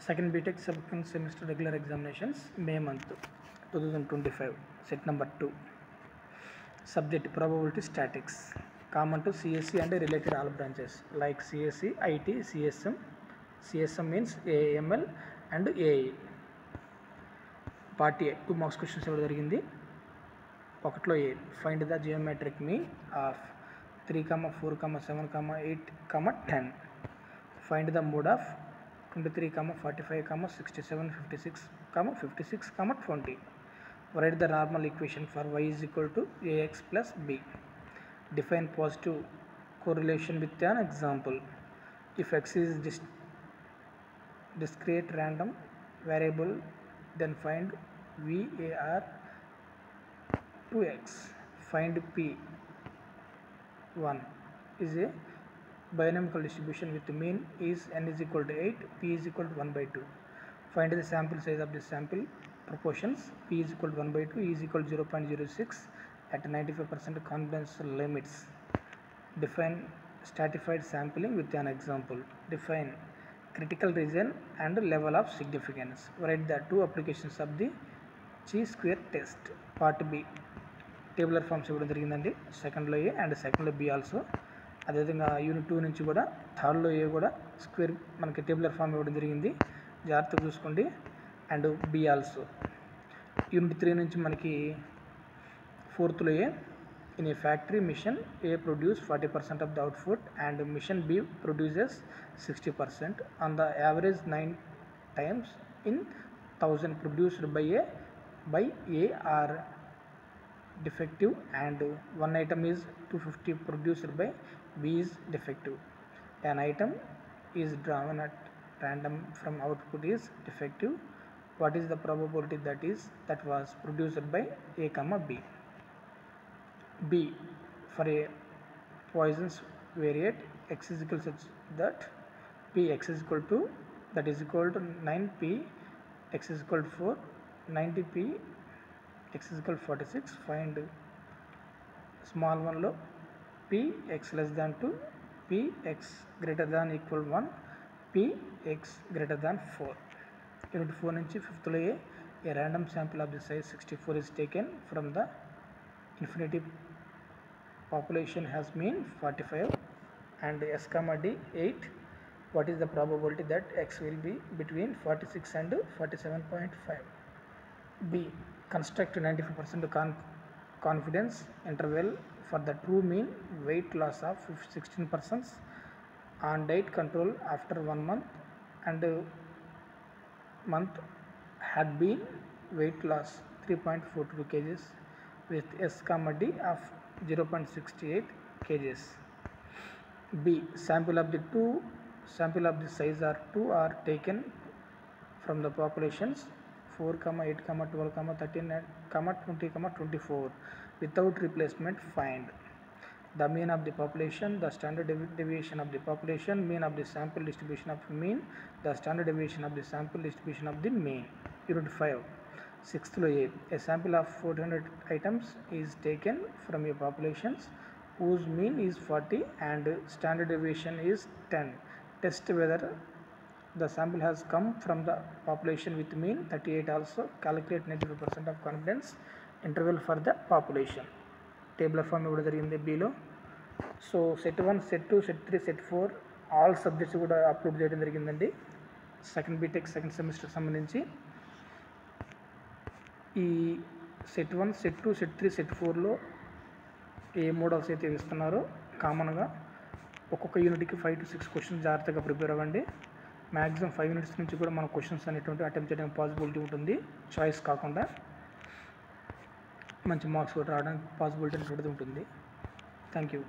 Second BTech second semester regular examinations, May month 2025, set number 2. Subject probability statics, common to CSE and related all branches like CSE, IT, CSM. CSM means AML and AE. Part A, 2 marks questions ఇవ్వడం జరిగింది. ఒకటిలో A, find the geometric mean of 3, 4, 7, 8, 10. Find the mode of 23, 45, 67, 56, 56, 20. Write the normal equation for y is equal to ax plus b. Define positive correlation with an example. If x is discrete random variable, then find var 2x. Find p1 is a binomial distribution with mean is n is equal to 8, p is equal to 1 by 2. Find the sample size of the sample proportions. P is equal to 1 by 2, E is equal to 0.06 at 95% confidence limits. Define stratified sampling with an example. Define critical region and level of significance. Write the 2 applications of the chi-square test. Part B, tabular forms ఇవ్వడం జరిగిందండి. సెకండ్లో ఏ and సెకండ్లో be also. అదేవిధంగా unit 2 నుంచి కూడా థర్డ్లో ఏ కూడా square మనకి tabular form ఇవ్వడం జరిగింది, జాగ్రత్తగా చూసుకోండి. And be also. యూనిట్ 3 నుంచి మనకి ఫోర్త్లో A, in a factory machine A produce 40% of the output and machine B produces 60%. On the average 9 times in 1000 produced by A are defective and 1 item is 250 produced by B is defective. An item is drawn at random from output is defective. What is the probability that was produced by A, B? B, for a Poisson's variate x is equal such that p x is equal to 9p x is equal to 4, 90p x is equal to 46. Find small one lo p x less than 2, p x greater than equal 1, p x greater than 4. Unit 4 నుంచి 5th లో a random sample of the size 64 is taken from the infinity population has mean 45 and s comma d 8. What is the probability that x will be between 46 and 47.5? B, construct 95% confidence interval for the true mean weight loss of 16% on diet control after 1 month and month had been weight loss 3.42 kgs with s comma d of 0.68 kgs. B, sample of the size are 2 are taken from the populations 4, 8, 12, 13, 20, 24 without replacement. Find the mean of the population, the standard deviation of the population, mean of the sample, distribution of mean, the standard deviation of the sample, distribution of the mean. Unit 5, 6th lo a sample of 400 items is taken from a populations whose mean is 40 and standard deviation is 10. Test whether the sample has come from the population with mean 38. Also calculate 95% of confidence interval for the population. Tabular form ఇవ్వడం జరిగింది Bలో. So set 1, set 2, set 3, set 4 all subjects కూడా upload చేయడం జరిగిందండి. Second BTech second semester సంబంధించి ఈ set 1, set 2, set 3, set 4లో ఏ మోడల్స్ అయితే ఇస్తున్నారో కామన్గా ఒక్కొక్క యూనిట్కి 5 to 6 క్వశ్చన్స్ జాగ్రత్తగా ప్రిపేర్ అవ్వండి. మ్యాక్సిమం 5 minutes నుంచి కూడా మన క్వశ్చన్స్ అనేటువంటి అటెంప్ట్ చేయడానికి పాసిబిలిటీ ఉంటుంది. చాయిస్ కాకుండా మంచి మార్క్స్ కూడా రావడానికి పాసిబిలిటీ అనేటువంటిది ఉంటుంది. Thank you.